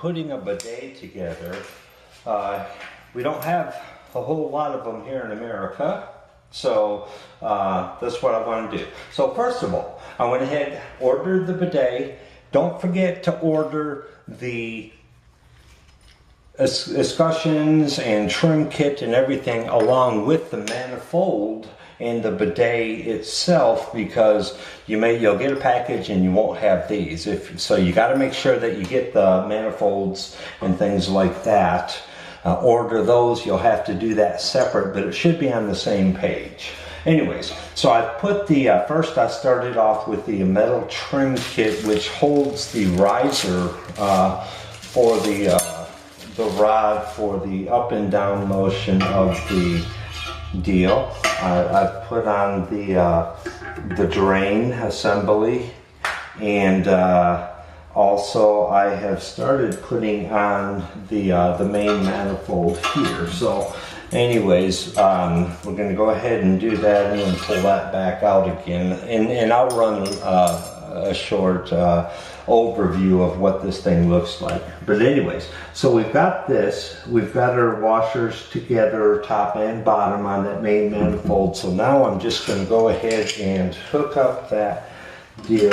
putting a bidet together. We don't have a whole lot of them here in America, so that's what I want to do. So first of all, I went ahead, ordered the bidet. Don't forget to order the escutcheons and trim kit and everything along with the manifold and the bidet itself, because you'll get a package and you won't have these. So you got to make sure that you get the manifolds and things like that. Order those. You'll have to do that separate, but it should be on the same page. Anyways, so I put the first I started off with the metal trim kit, which holds the riser for the rod for the up and down motion of the deal. I put on the drain assembly, and also I have started putting on the main manifold here. So anyways, we're going to go ahead and do that and then pull that back out again, and I'll run a short overview of what this thing looks like. But anyways, so we've got this, we've got our washers together, top and bottom, on that main manifold. So now I'm just going to go ahead and hook up that deal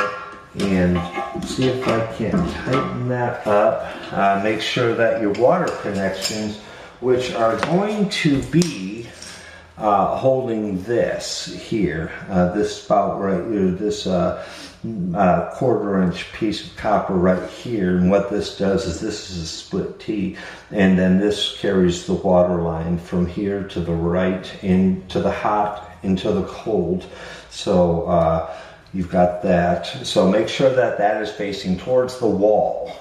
and see if I can tighten that up. Make sure that your water connections, which are going to be holding this here, this spout right here, this 1/4 inch piece of copper right here. And what this does is, this is a split T, and then this carries the water line from here to the right, into the hot, into the cold. So you've got that. So make sure that that is facing towards the wall.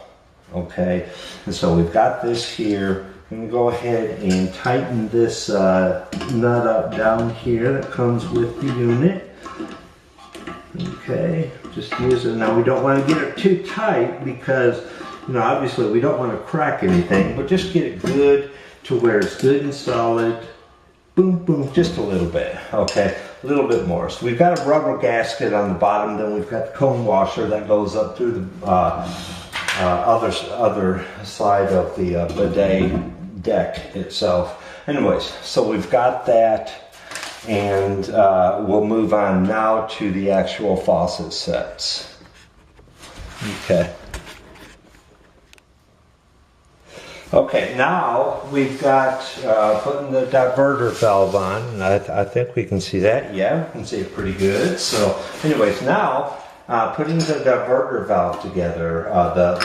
Okay, and so we've got this here. I'm going to go ahead and tighten this nut up down here that comes with the unit. Okay, just use it. Now we don't want to get it too tight because, you know, obviously we don't want to crack anything, but just get it good to where it's good and solid. Boom, boom, just a little bit. Okay, a little bit more. So we've got a rubber gasket on the bottom, then we've got the cone washer that goes up through the other side of the bidet deck itself. Anyways, so we've got that. And we'll move on now to the actual faucet sets. Okay. Okay, now we've got putting the diverter valve on, and I think we can see that. Yeah, we can see it pretty good. So anyways, now putting the diverter valve together, the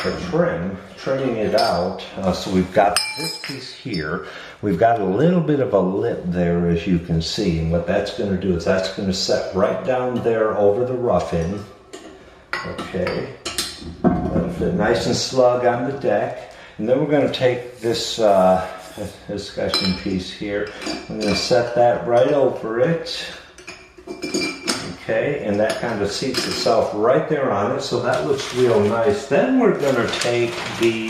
trimming it out. So we've got this piece here. We've got a little bit of a lip there, as you can see, and what that's going to do is that's going to set right down there over the rough-in. Okay, that'll fit nice and snug on the deck. And then we're going to take this escutcheon piece here. I'm going to set that right over it. Okay, and that kind of seats itself right there on it, so that looks real nice. Then we're going to take the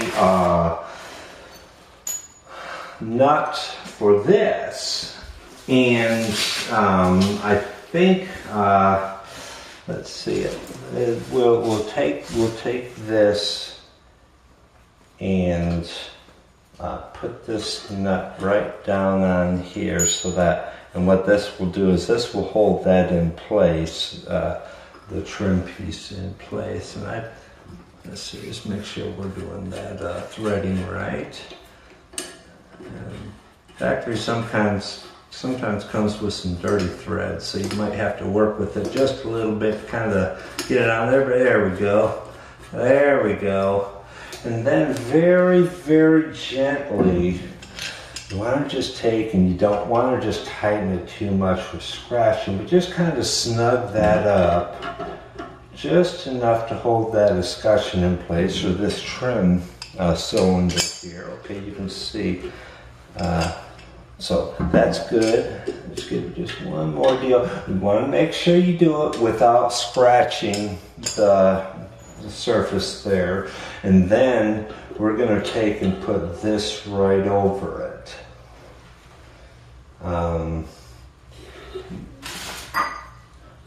nut for this, and I think let's see it. We'll take this and put this nut right down on here, so that, and what this will do is this will hold that in place, the trim piece in place. And let's see, just make sure we're doing that threading right. Factory sometimes comes with some dirty threads, so you might have to work with it just a little bit to kind of get it on there. But there we go. There we go. And then very, very gently, you want to just take, and you don't want to just tighten it too much with scratching, but just kind of snug that up just enough to hold that escutcheon in place, or this trim cylinder here. Okay, you can see. So that's good. Let's give just one more deal. You want to make sure you do it without scratching the surface there. And then we're going to take and put this right over it.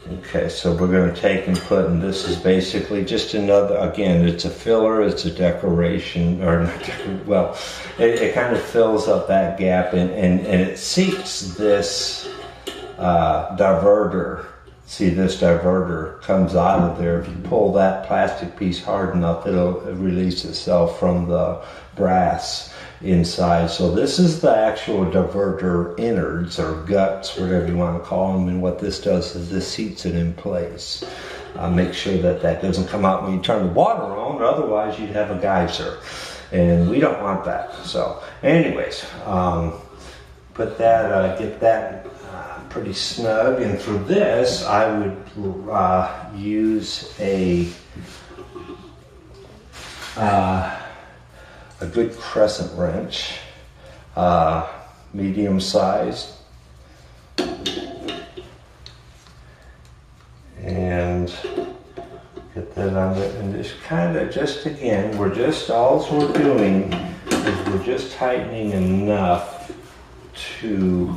Okay, so we're going to take and put, and this is basically just another, again, it's a filler, it's a decoration, or not, well, it kind of fills up that gap, and it seats this diverter. See, this diverter comes out of there. If you pull that plastic piece hard enough, it'll release itself from the brass inside. So this is the actual diverter innards or guts, whatever you want to call them, and what this does is this seats it in place. Make sure that that doesn't come out when you turn the water on, or otherwise you'd have a geyser, and we don't want that. So anyways, put that, get that pretty snug, and for this I would use a good crescent wrench, medium sized, and get that on there, and just kind of, just again, all we're doing is we're just tightening enough to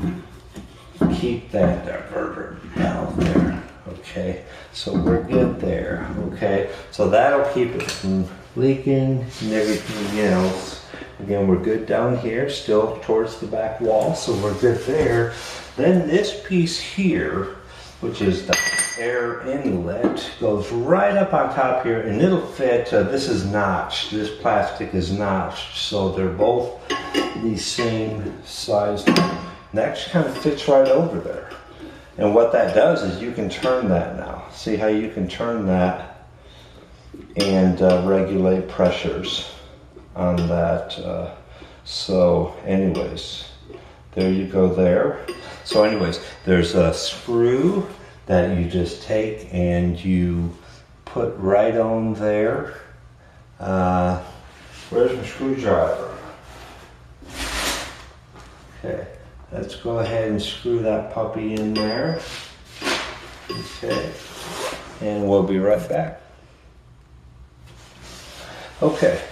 keep that diverter out there. Okay, so we're good there. Okay, so that'll keep it from leaking and everything else. Again, we're good down here, still towards the back wall, so we're good there. Then this piece here, which is the air inlet, goes right up on top here, and it'll fit. This is notched, this plastic is notched, so they're both the same size. And that actually kind of fits right over there. And what that does is you can turn that now. See how you can turn that and regulate pressures on that. So anyways, there you go there. So anyways, there's a screw that you just take and you put right on there. Where's my screwdriver? Okay. Let's go ahead and screw that puppy in there. Okay, and we'll be right back. Okay,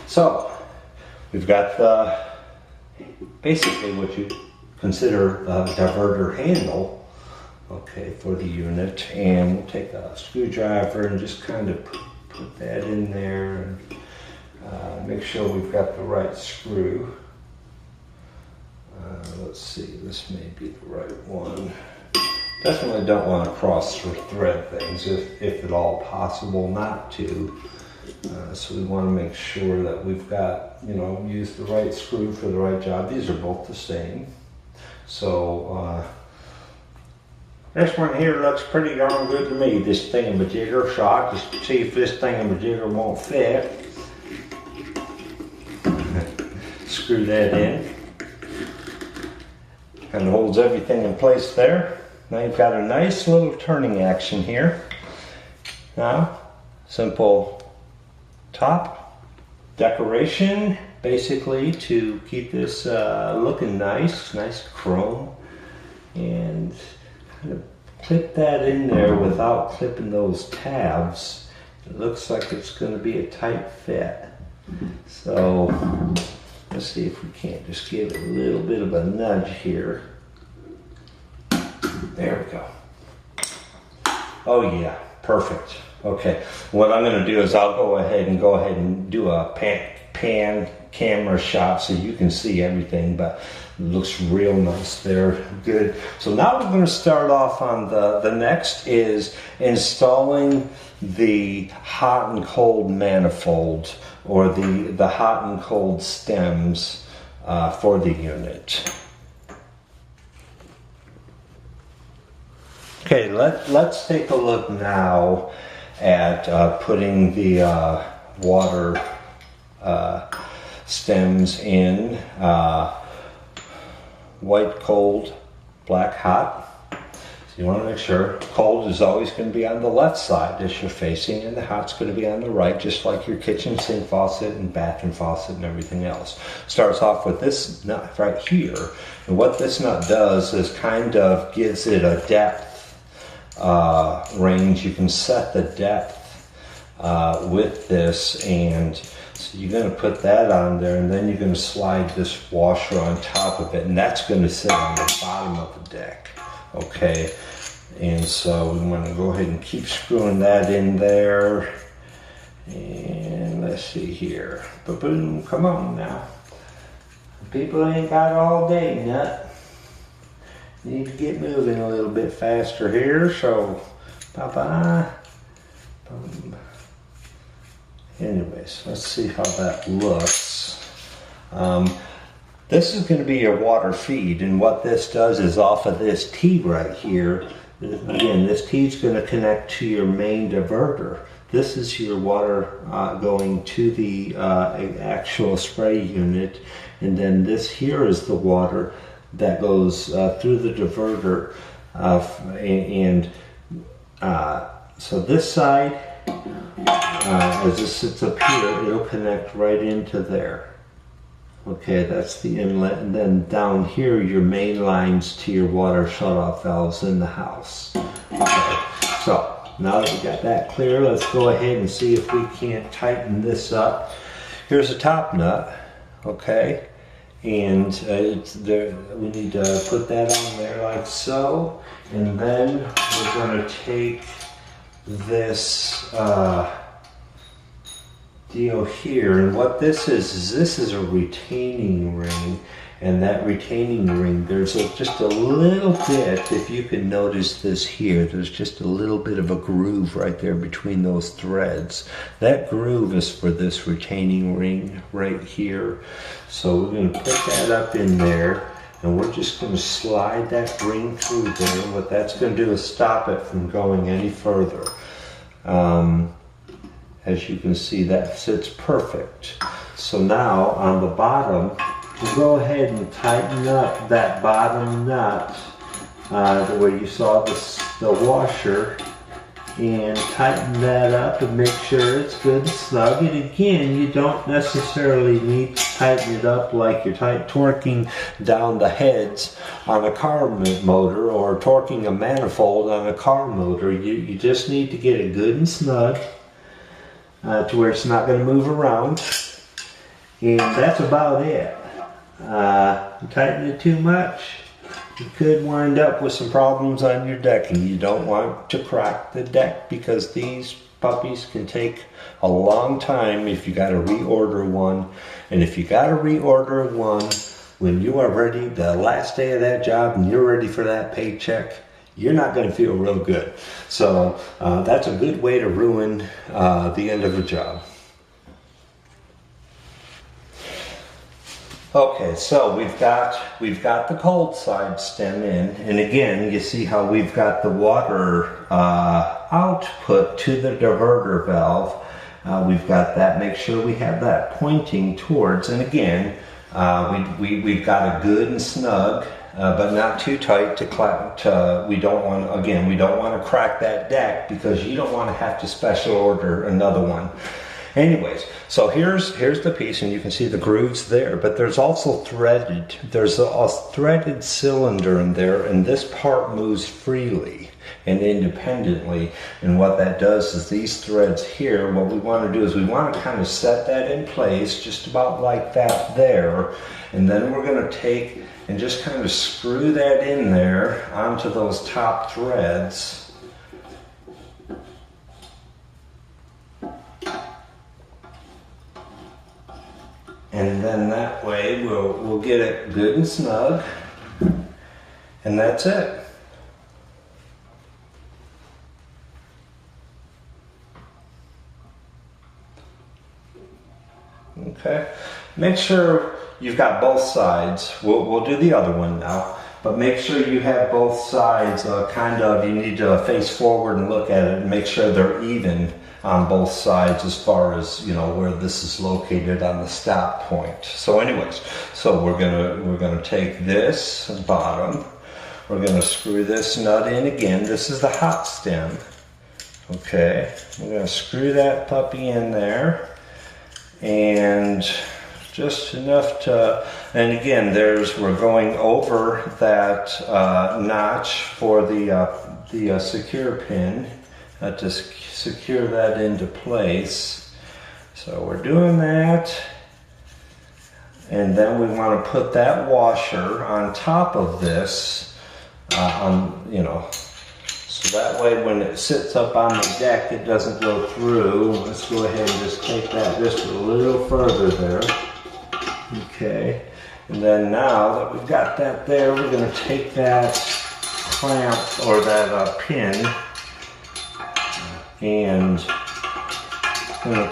so we've got basically what you consider a diverter handle, okay, for the unit, and we'll take a screwdriver and just kind of put that in there and make sure we've got the right screw. Let's see, this may be the right one. Definitely don't want to cross or thread things if at all possible not to. So we want to make sure that we've got, use the right screw for the right job. These are both the same. So this one here looks pretty darn good to me, this thingamajigger. So I'll just see if this thingamajigger won't fit. Screw that in. Kind of holds everything in place there. Now you've got a nice little turning action here. Now, simple top decoration, basically to keep this looking nice chrome, and kind of clip that in there without clipping those tabs. It looks like it's going to be a tight fit. So let's see if we can't just give it a little bit of a nudge here. There we go. Oh yeah, perfect. Okay, what I'm going to do is I'll go ahead and do a pan camera shot so you can see everything, but it looks real nice there. Good. So now we're going to start off on the next is installing the hot and cold manifold, or the hot and cold stems for the unit. Okay, let's take a look now at putting the water stems in. White cold, black hot. So you want to make sure cold is always going to be on the left side as you're facing, and the hot's going to be on the right, just like your kitchen sink faucet and bathroom faucet and everything else. Starts off with this nut right here, and what this nut does is kind of gives it a depth range. You can set the depth with this, and so you're going to put that on there, and then you're going to slide this washer on top of it, and that's going to sit on the bottom of the deck. Okay, And so we want to go ahead and keep screwing that in there. And let's see here. Ba-boom, come on now. People ain't got all day, Nut. Need to get moving a little bit faster here, so bye-bye. Anyways, let's see how that looks. This is going to be your water feed, and what this does is off of this T right here. Again, this T is going to connect to your main diverter. This is your water going to the actual spray unit, and then this here is the water that goes through the diverter, so this side, as this sits up here, it'll connect right into there. Okay, that's the inlet, and then down here, your main lines to your water shutoff valves in the house. Okay, so now that we got that clear, let's go ahead and see if we can't tighten this up. Here's a top nut, okay, and it's there. We need to put that on there like so, and then we're going to take this deal here, and what this is a retaining ring, and that retaining ring, there's just a little bit, if you can notice this here, there's just a little bit of a groove right there between those threads. That groove is for this retaining ring right here. So we're going to put that up in there, and we're just going to slide that ring through there. What that's going to do is stop it from going any further. As you can see, that sits perfect. So now on the bottom, we'll go ahead and tighten up that bottom nut where you saw the washer, and tighten that up and make sure it's good and snug. And again, you don't necessarily need to tighten it up like you're torquing down the heads on a car motor or torquing a manifold on a car motor. You just need to get it good and snug to where it's not going to move around. And that's about it. Tighten it too much, you could wind up with some problems on your decking. You don't want to crack the deck, because these puppies can take a long time if you got to reorder one. And if you got to reorder one when you are ready, the last day of that job, and you're ready for that paycheck, you're not going to feel real good. So that's a good way to ruin the end of a job. Okay, so we've got the cold side stem in, and again, you see how we've got the water output to the diverter valve. We've got that. Make sure we have that pointing towards, and again, we've got a good and snug, but not too tight to we don't want to crack that deck, because you don't want to have to special order another one. Anyways, so here's the piece, and you can see the grooves there, but there's also there's a threaded cylinder in there, and this part moves freely and independently. And what that does is these threads here, what we want to do is we want to kind of set that in place just about like that there, and then we're going to take and just kind of screw that in there onto those top threads. And then that way we'll get it good and snug, and that's it. Okay, make sure you've got both sides. We'll do the other one now, but make sure you have both sides you need to face forward and look at it and make sure they're even on both sides as far as, you know, where this is located on the stop point. So anyways, so we're gonna take this bottom, we're gonna screw this nut in again. This is the hot stem. Okay, we're gonna screw that puppy in there, and just enough to, and again, we're going over that notch for the secure pin to secure that into place. So we're doing that, and then we want to put that washer on top of this, So that way when it sits up on the deck, it doesn't go through. Let's go ahead and just take that just a little further there. Okay, and then now that we've got that there, we're going to take that clamp or that pin and kind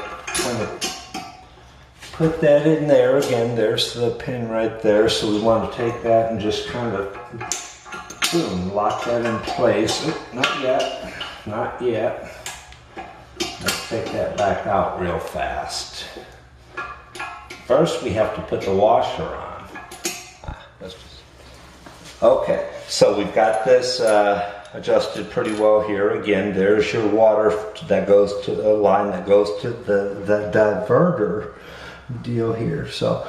of put that in there. Again, there's the pin right there. So we want to take that and just kind of, boom, lock that in place. Oh, not yet, not yet. Let's take that back out real fast. First, we have to put the washer on. Okay, so we've got this adjusted pretty well here. Again, there's your water that goes to the line that goes to the diverter deal here. So,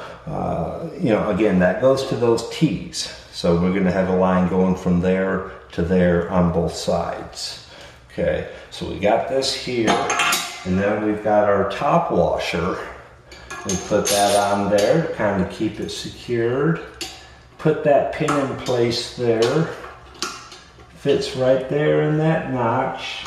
you know, again, that goes to those T's. So we're going to have a line going from there to there on both sides. Okay, so we got this here, and then we've got our top washer. We put that on there to kind of keep it secured. Put that pin in place there. Fits right there in that notch.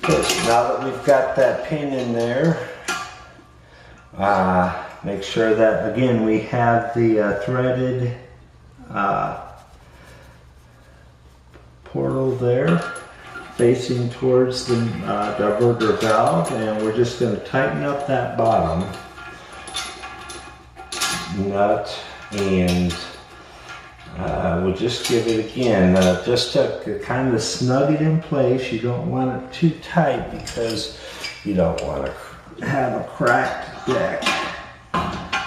Okay, so now that we've got that pin in there, make sure that, again, we have the threaded portal there facing towards the diverter valve, and we're just going to tighten up that bottom nut, and we'll just give it again just to kind of snug it in place. You don't want it too tight because you don't want to have a cracked deck.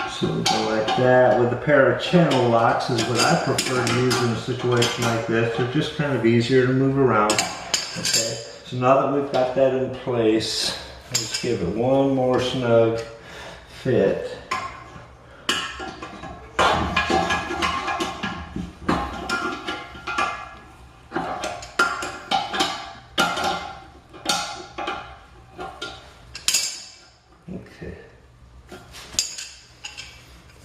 So we go like that. With a pair of channel locks is what I prefer to use in a situation like this. They're just kind of easier to move around. Okay, so now that we've got that in place, let's give it one more snug fit. Okay.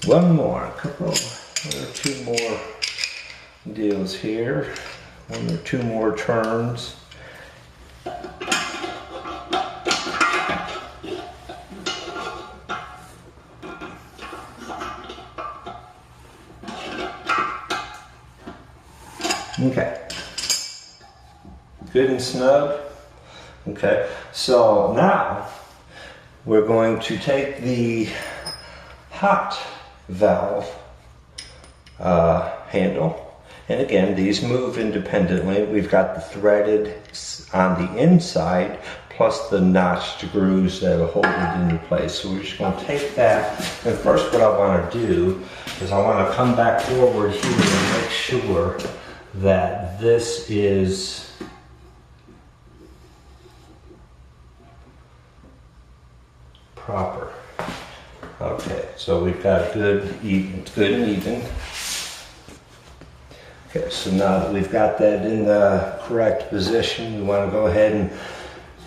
One more, one or two more deals here. One or two more turns. Okay. Good and snug. Okay, so now we're going to take the hot valve handle, and again, these move independently. We've got the threaded on the inside plus the notched grooves that will hold it into place. So we're just going to take that, and first what I want to do is I want to come back forward here and make sure that this is proper. Okay, so we've got good and even. Okay, so now that we've got that in the correct position, we want to go ahead and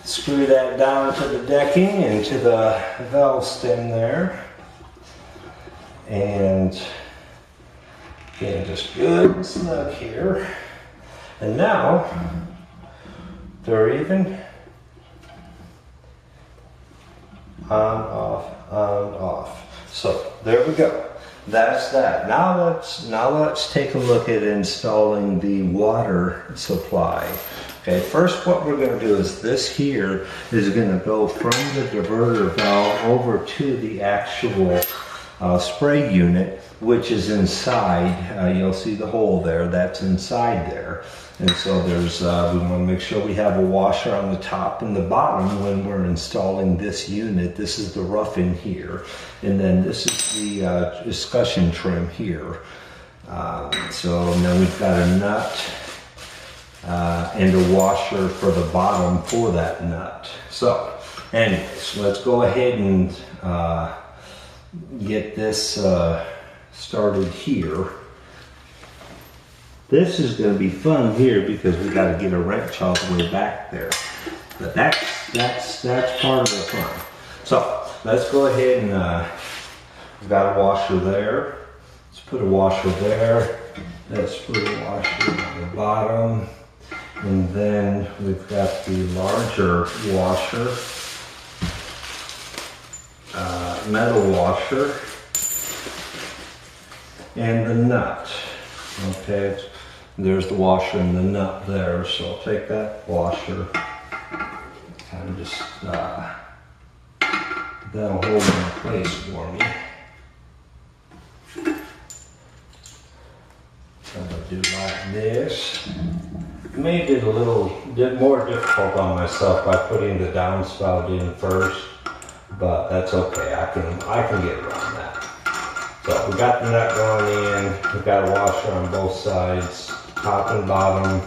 screw that down to the decking and to the valve stem there. And again, just good and snug here. And now they're even. On, off. So there we go. That's that. Now let's take a look at installing the water supply. Okay, first what we're going to do is this here is going to go from the diverter valve over to the actual spray unit, which is inside. You'll see the hole there. That's inside there. And so there's, we want to make sure we have a washer on the top and the bottom when we're installing this unit. This is the roughing here. And then this is the discussion trim here. So now we've got a nut and a washer for the bottom for that nut. So anyways, let's go ahead and get this started here. This is going to be fun here because we got to get a wrench all the way back there. But that's part of the fun. So let's go ahead and we've got a washer there. Let's put a washer there. Let's put a washer at the bottom. And then we've got the larger washer, metal washer, and the nut. Okay, there's the washer and the nut there. So I'll take that washer and just that'll hold it in place for me. I'm gonna do like this. Made it a little more difficult on myself by putting the downspout in first, but that's okay. I can get around that. So we got the nut going in. We've got a washer on both sides, top and bottom.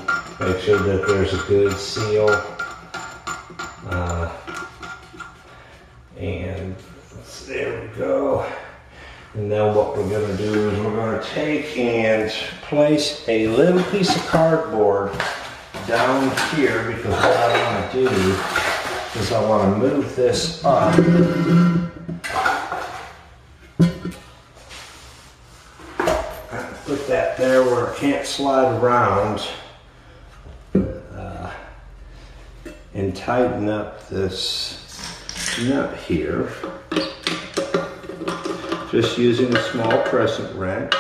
Make sure that there's a good seal. And there we go. And then what we're going to do is we're going to take and place a little piece of cardboard down here, because what I want to do is I want to move this up. Put that there where it can't slide around, and tighten up this nut here. Just using a small crescent wrench.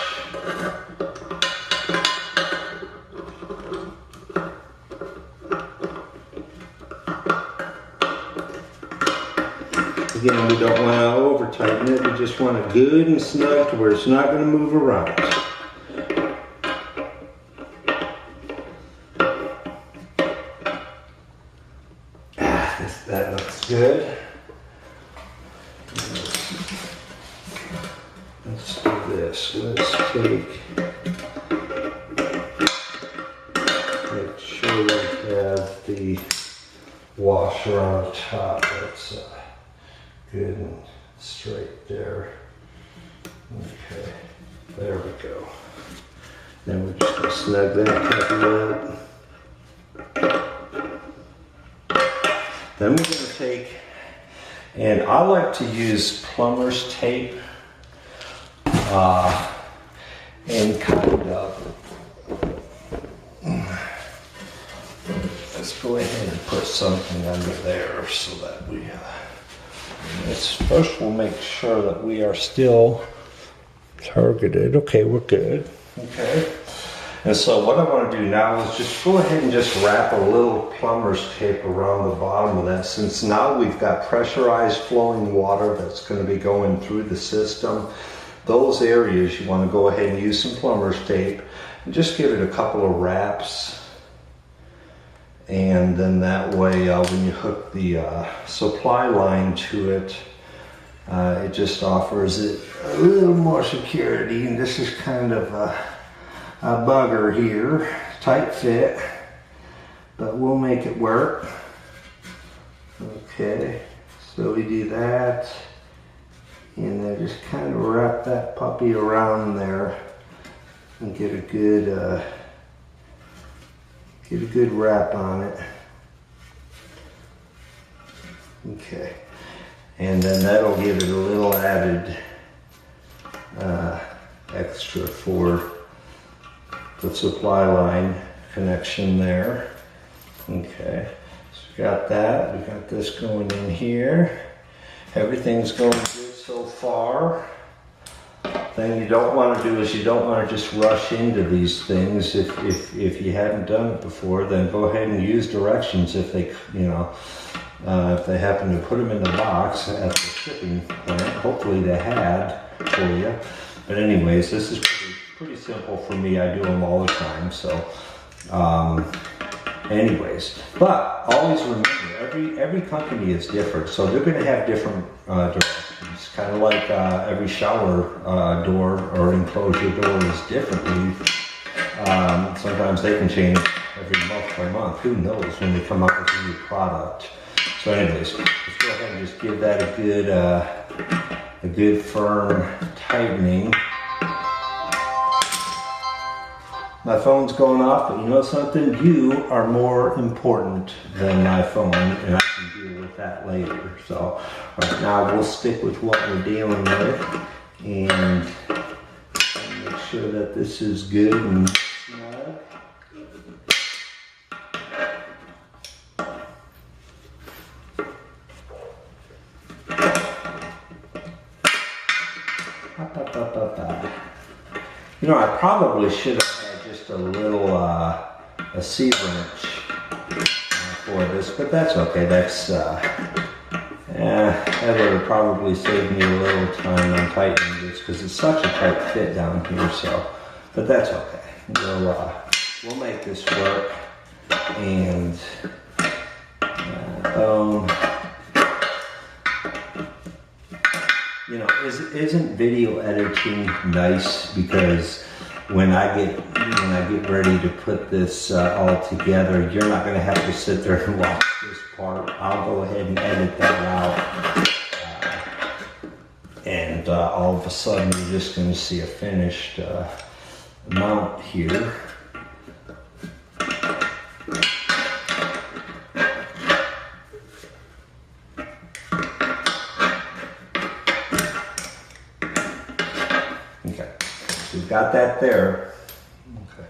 Again, we don't want to over tighten it, we just want it good and snug to where it's not going to move around. That looks good. Let's do this. Let's make sure we have the washer on the top. That's good and straight there. Okay, there we go. Then we're just going to snug that puppy up. Then we're going to take, and I like to use plumber's tape and kind of, let's go ahead and put something under there so that we, first we'll make sure that we are still targeted. Okay, we're good. Okay. And so what I want to do now is just go ahead and just wrap a little plumber's tape around the bottom of that, since now we've got pressurized flowing water that's going to be going through the system. Those areas you want to go ahead and use some plumber's tape and just give it a couple of wraps. And then that way when you hook the supply line to it, it just offers it a little more security. And this is kind of a bugger here, tight fit, but we'll make it work. Okay, so we do that, and then just kind of wrap that puppy around there and get a good wrap on it. Okay, and then that'll give it a little added extra for the supply line connection there. Okay, so we got that. We got this going in here. Everything's going good so far. Thing you don't want to do is you don't want to just rush into these things. If you haven't done it before, then go ahead and use directions if they, if they happen to put them in the box at the shipping plant. Hopefully they had for you. But anyways, this is pretty simple for me. I do them all the time. So anyways, but always remember, every company is different, so they're going to have different directions. Kind of like every shower door or enclosure door is differently. Sometimes they can change every month by month. Who knows when they come up with a new product. So anyways, let's go ahead and just give that a good firm tightening. my phone's going off, but you know something? You are more important than my phone, and I can deal with that later. So right now we'll stick with what we're dealing with and make sure that this is good and snug. You know, I probably should have had just a little a C-wrench for this, but that's okay. That's that would have probably saved me a little time on tightening this because it's such a tight fit down here. So, but that's okay. We'll make this work. And you know, isn't video editing nice? Because when I get ready to put this all together, you're not going to have to sit there and watch this part. I'll go ahead and edit that out, and all of a sudden you're just going to see a finished mount here. Okay, so we've got that there. Okay.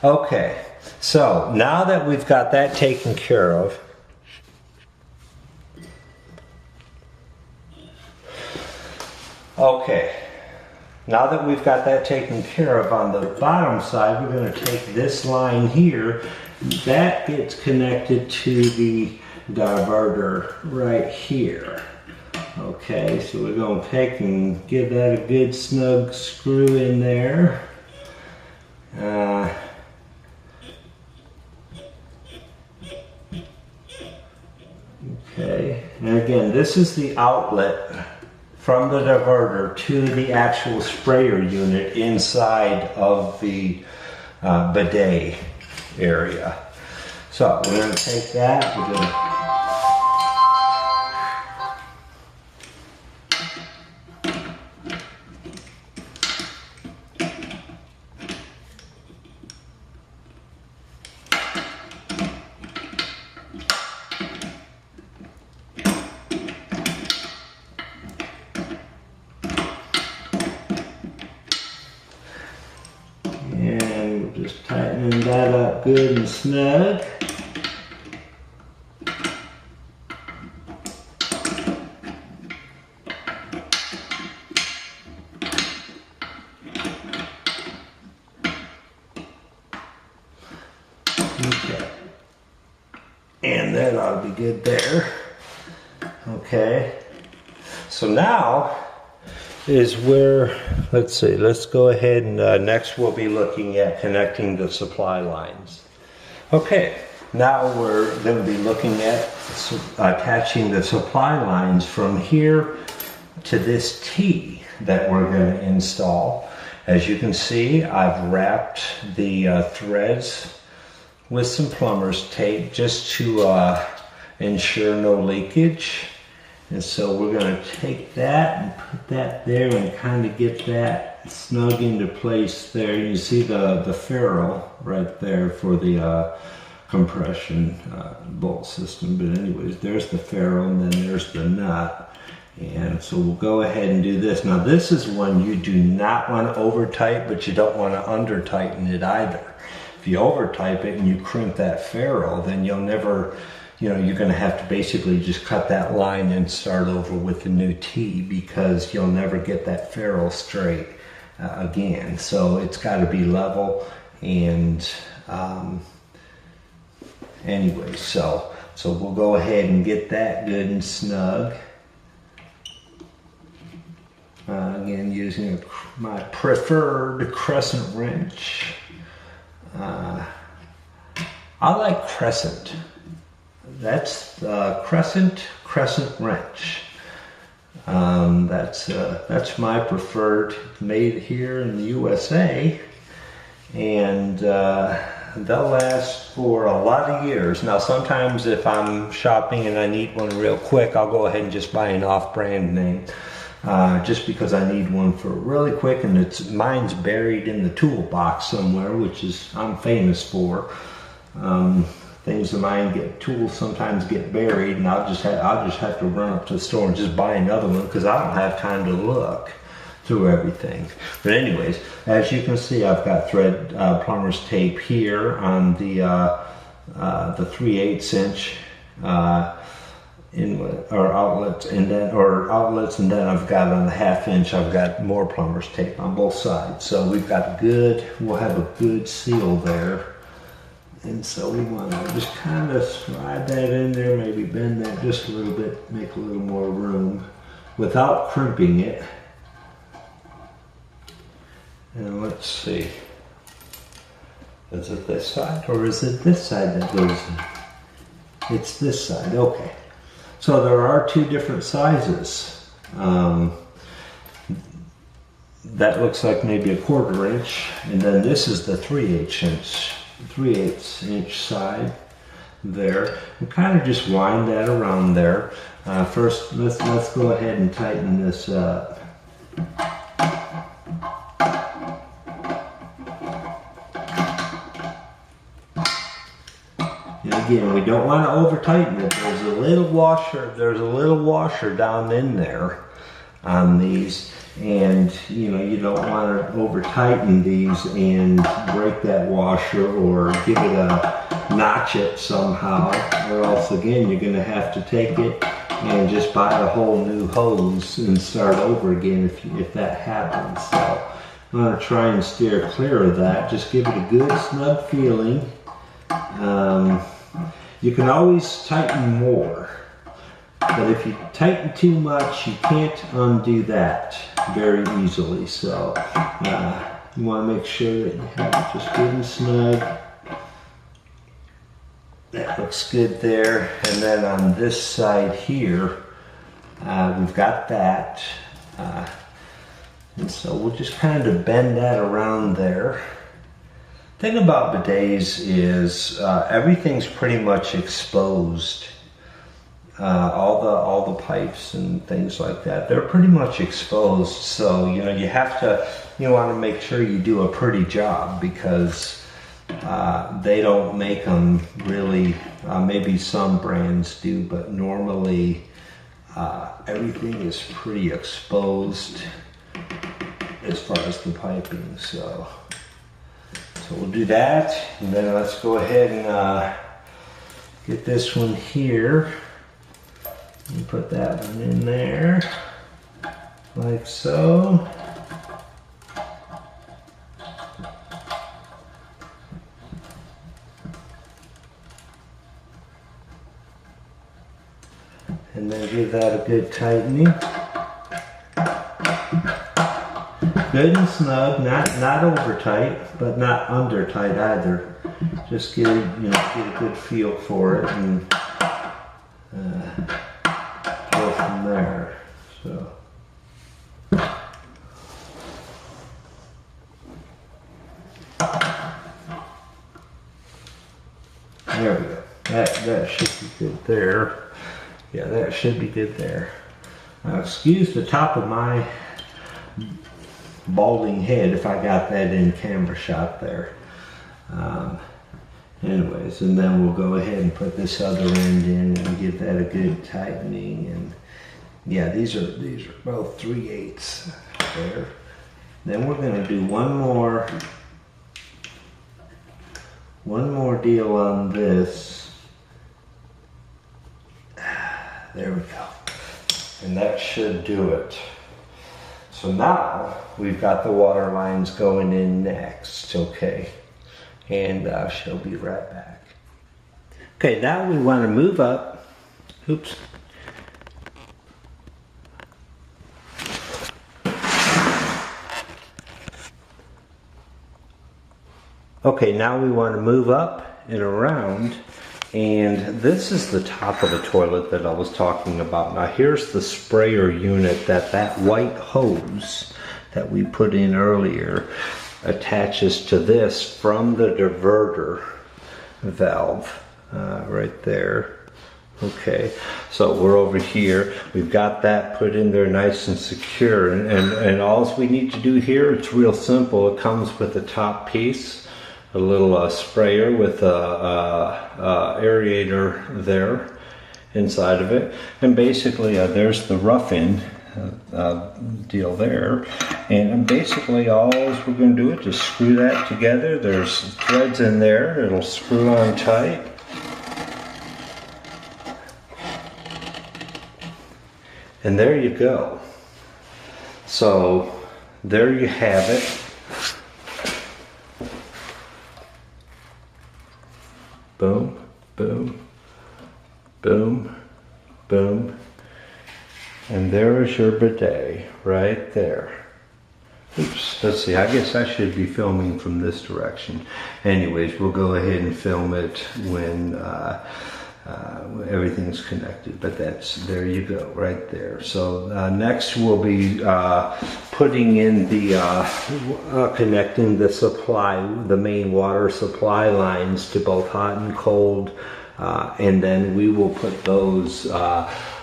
Okay, so now that we've got that taken care of, on the bottom side, we're going to take this line here. That gets connected to the diverter right here. Okay, so we're going to take and give that a good snug screw in there. Okay, and again, this is the outlet from the diverter to the actual sprayer unit inside of the bidet area. So we're going to take that, we're going to good and snug. Okay. And that ought to be good there. Okay. So now is where, let's see, let's go ahead and next we'll be looking at connecting the supply lines. Okay, now we're going to be looking at attaching the supply lines from here to this T that we're going to install. As you can see, I've wrapped the threads with some plumber's tape just to ensure no leakage. And so we're going to take that and put that there and kind of get that snug into place there. You see the ferrule right there for the compression bolt system. But anyways, there's the ferrule and then there's the nut. And so we'll go ahead and do this. Now this is one you do not want to over tight, but you don't want to under tighten it either. If you over type it and you crimp that ferrule, then you'll never, you know, you're going to have to basically just cut that line and start over with the new T, because you'll never get that ferrule straight again. So it's got to be level. And anyway, so we'll go ahead and get that good and snug. Again, using my preferred crescent wrench. I like crescent. That's crescent wrench. That's my preferred, made here in the USA, and they'll last for a lot of years. Now sometimes if I'm shopping and I need one real quick, I'll go ahead and just buy an off-brand name. Just because I need one for really quick, and mine's buried in the toolbox somewhere, which is I'm famous for. Things of mine tools sometimes get buried, and I'll just have to run up to the store and just buy another one because I don't have time to look through everything. But anyways, as you can see, I've got thread plumber's tape here on the 3/8 inch. Inlet or outlets, and then I've got on the 1/2 inch, I've got more plumber's tape on both sides. So we'll have a good seal there. And so we want to just kind of slide that in there, maybe bend that just a little bit, make a little more room without crimping it. And let's see, is it this side or is it this side that goes in? It's this side, okay. So there are two different sizes. That looks like maybe a 1/4 inch, and then this is the 3/8 inch side there. And kind of just wind that around there. First, let's go ahead and tighten this up. Again, we don't want to over tighten it. There's a little washer down in there on these, and you know, you don't want to over tighten these and break that washer or give it a notch it somehow, or else again you're going to have to take it and just buy a whole new hose and start over again if that happens. So I'm going to try and steer clear of that. Just give it a good snug feeling. You can always tighten more, but if you tighten too much, you can't undo that very easily. So you want to make sure that you have it just good and snug. That looks good there. And then on this side here, we've got that. And so we'll just kind of bend that around there. Thing about bidets is everything's pretty much exposed. All the pipes and things like that, they're pretty much exposed. So you know, you want to make sure you do a pretty job, because they don't make them really. Maybe some brands do, but normally everything is pretty exposed as far as the piping. So So we'll do that, and then let's go ahead and get this one here. And put that one in there, like so. And then give that a good tightening. Good and snug, not over tight, but not under tight either. Just get get a good feel for it and go from there. So. There we go. That should be good there. Yeah, that should be good there. Now, excuse the top of my balding head if I got that in camera shot there. Anyways, and then we'll go ahead and put this other end in and give that a good tightening. And yeah, these are both 3/8 there. Then we're going to do one more deal on this. There we go. And that should do it. So now we've got the water lines going in next, okay? And she'll be right back. Okay, now we want to move up. Oops. Okay, now we want to move up and around, and this is the top of the toilet that I was talking about. Now here's the sprayer unit that white hose that we put in earlier attaches to this from the diverter valve right there. Okay, so we're over here. We've got that put in there nice and secure, and all we need to do here, it's real simple. It comes with a top piece, a little sprayer with a aerator there inside of it, and basically there's the rough end deal there, and basically all we're going to do is just screw that together. There's threads in there, it'll screw on tight, and there you go. So there you have it. Boom, boom, boom, boom. And there is your bidet right there. Oops, let's see, I guess I should be filming from this direction. Anyways, we'll go ahead and film it when everything's connected, but there you go, right there. So next we'll be putting in the, connecting the main water supply lines to both hot and cold, and then we will put those,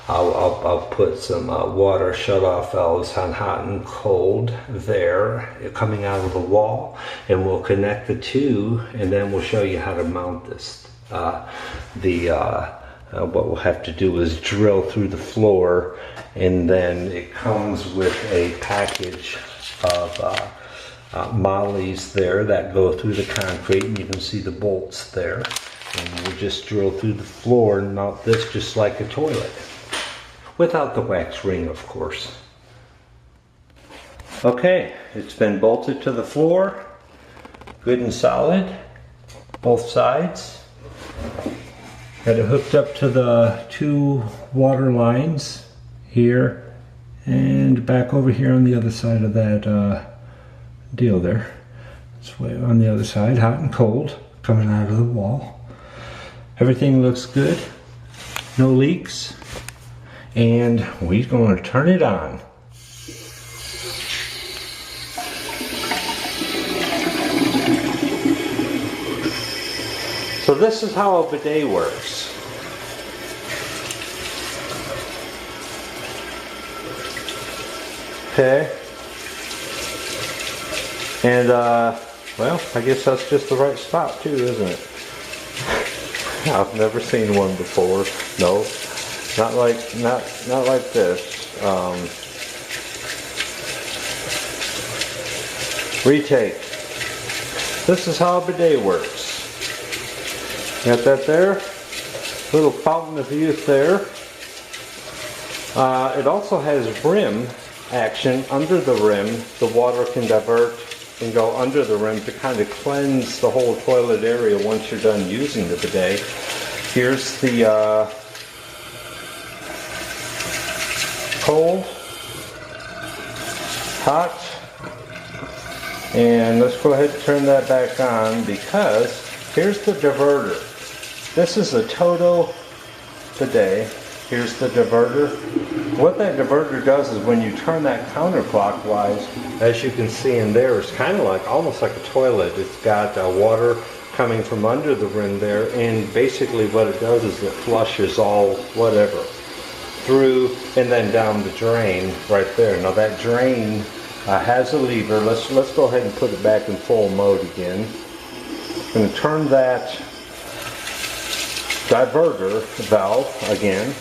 I'll put some water shut-off valves on hot and cold there, coming out of the wall, and we'll connect the two, and then we'll show you how to mount this. What we'll have to do is drill through the floor, and then it comes with a package of mollies there that go through the concrete, and you can see the bolts there, and we'll just drill through the floor and mount this just like a toilet, without the wax ring, of course. Okay, it's been bolted to the floor, good and solid, both sides. Got it hooked up to the two water lines here and back over here on the other side of that deal there. This way on the other side, hot and cold, coming out of the wall. Everything looks good, no leaks, and we're going to turn it on. So this is how a bidet works. Okay. And well, I guess that's just the right spot too, isn't it? I've never seen one before. No, not like this. Retake. this is how a bidet works. Got that there? Little fountain of youth there. It also has rim action under the rim. The water can divert and go under the rim to kind of cleanse the whole toilet area once you're done using the bidet. Here's the cold, hot, and let's go ahead and turn that back on because here's the diverter. This is a Toto Bidet. Here's the diverter. What that diverter does is when you turn that counterclockwise, as you can see in there, it's kind of like, almost like a toilet. It's got water coming from under the rim there, and basically what it does is it flushes all whatever through and then down the drain right there. Now that drain has a lever. Let's go ahead and put it back in full mode again. I'm going to turn that diverter valve again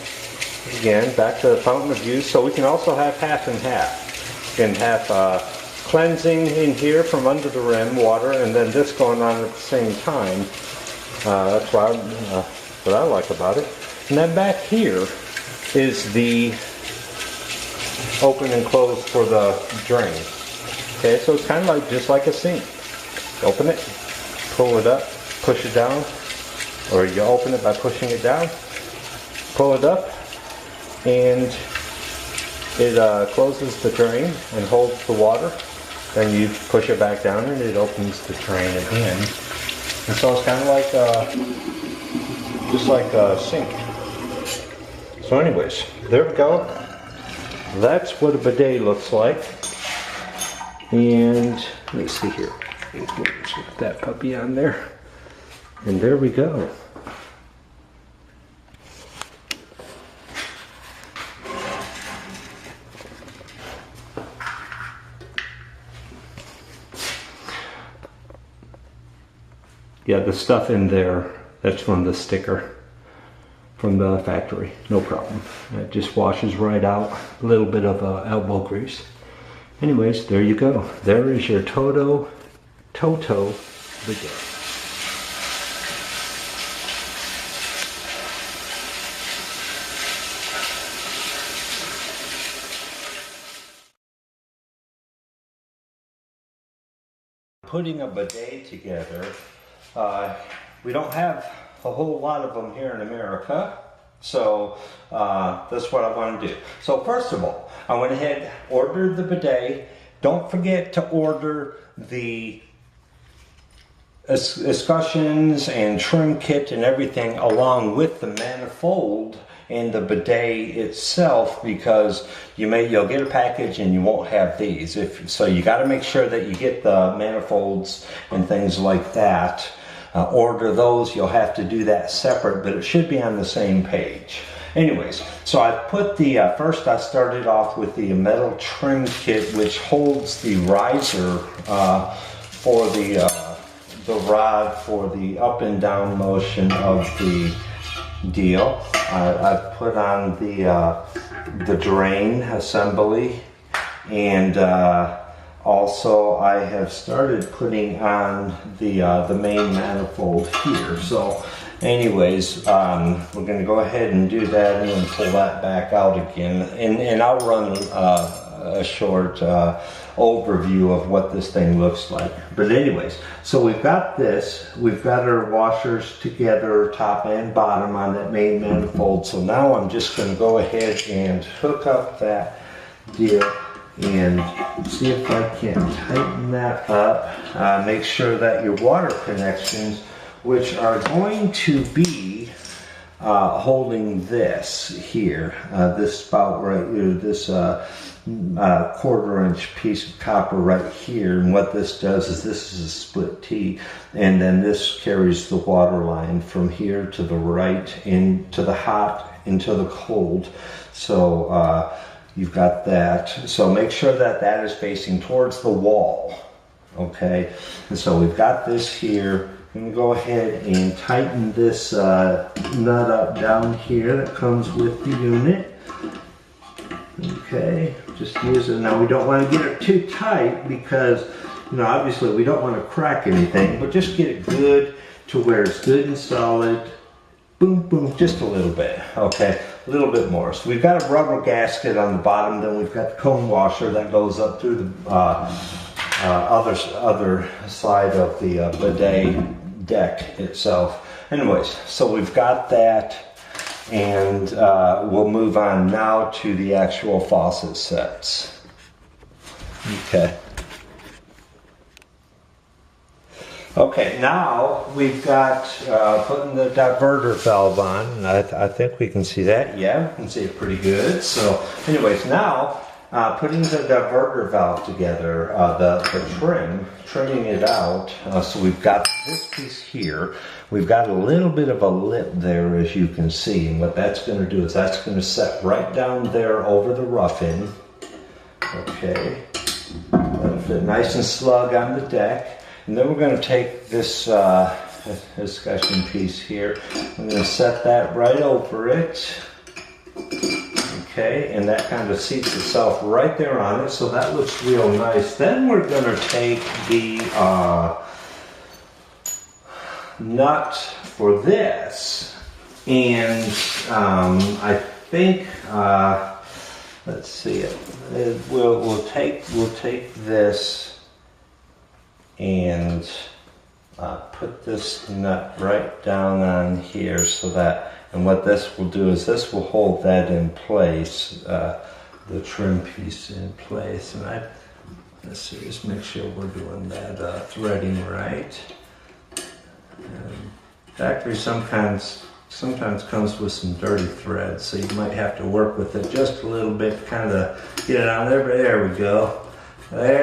back to the fountain of youth. So we can also have half and half. We can have cleansing in here from under the rim, water, and then this going on at the same time. That's what I like about it. And then back here is the open and close for the drain. Okay, so it's kind of like just like a sink. Open it, pull it up, push it down, or you open it by pushing it down, pull it up, and it closes the drain and holds the water. Then you push it back down and it opens the drain again. And so it's kind of like just like a sink. So anyways, there we go. That's what a bidet looks like. And let me see here. Let's get that puppy on there. And there we go. Yeah, the stuff in there, that's from the sticker from the factory, no problem. It just washes right out, a little bit of elbow grease. Anyways, there you go. There is your Toto Bidet. Putting a bidet together, we don't have a whole lot of them here in America, so that's what I want to do. So first of all, I went ahead, ordered the bidet. Don't forget to order the escutcheons and trim kit and everything along with the manifold and the bidet itself, because you'll get a package and you won't have these. So you got to make sure that you get the manifolds and things like that. Order those. You'll have to do that separate, but it should be on the same page. Anyways, so I put the first I started off with the metal trim kit, which holds the riser for the rod for the up and down motion of the deal. I've put on the drain assembly, and also I have started putting on the main manifold here. So anyways, we're going to go ahead and do that and then pull that back out again, and I'll run a short overview of what this thing looks like. But anyways, so we've got this, we've got our washers together, top and bottom, on that main manifold. So now I'm just going to go ahead and hook up that deal and see if I can tighten that up. Make sure that your water connections, which are going to be holding this here, this spout right here, this 1/4 inch piece of copper right here. And what this does is, this is a split T, and then this carries the water line from here to the right into the hot, into the cold. So you've got that. So make sure that that is facing towards the wall. Okay, and so we've got this here. I'm going to go ahead and tighten this nut up down here that comes with the unit. Okay, just use it. Now we don't want to get it too tight, because you know, obviously we don't want to crack anything, but just get it good to where it's good and solid. Boom, boom, just a little bit, okay, a little bit more. So we've got a rubber gasket on the bottom, then we've got the cone washer that goes up through the other side of the bidet deck itself. Anyways, so we've got that, and we'll move on now to the actual faucet sets. Okay. Okay, now we've got putting the diverter valve on, and I think we can see that. Yeah, we can see it pretty good. So anyways, now putting the diverter valve together, the trimming it out. So we've got this piece here. We've got a little bit of a lip there, as you can see. And what that's going to do is that's going to set right down there over the rough-in. Okay, that'll fit nice and snug on the deck. And then we're going to take this discussion piece here. I'm going to set that right over it. Okay, and that kind of seats itself right there on it, so that looks real nice. Then we're going to take the nut for this, and I think let's see it. We'll take this and put this nut right down on here, so that, and what this will do is this will hold that in place, the trim piece in place. And let's see, just make sure we're doing that threading right. Factory sometimes comes with some dirty threads, so you might have to work with it just a little bit to kind of get it on there, but there we go. There.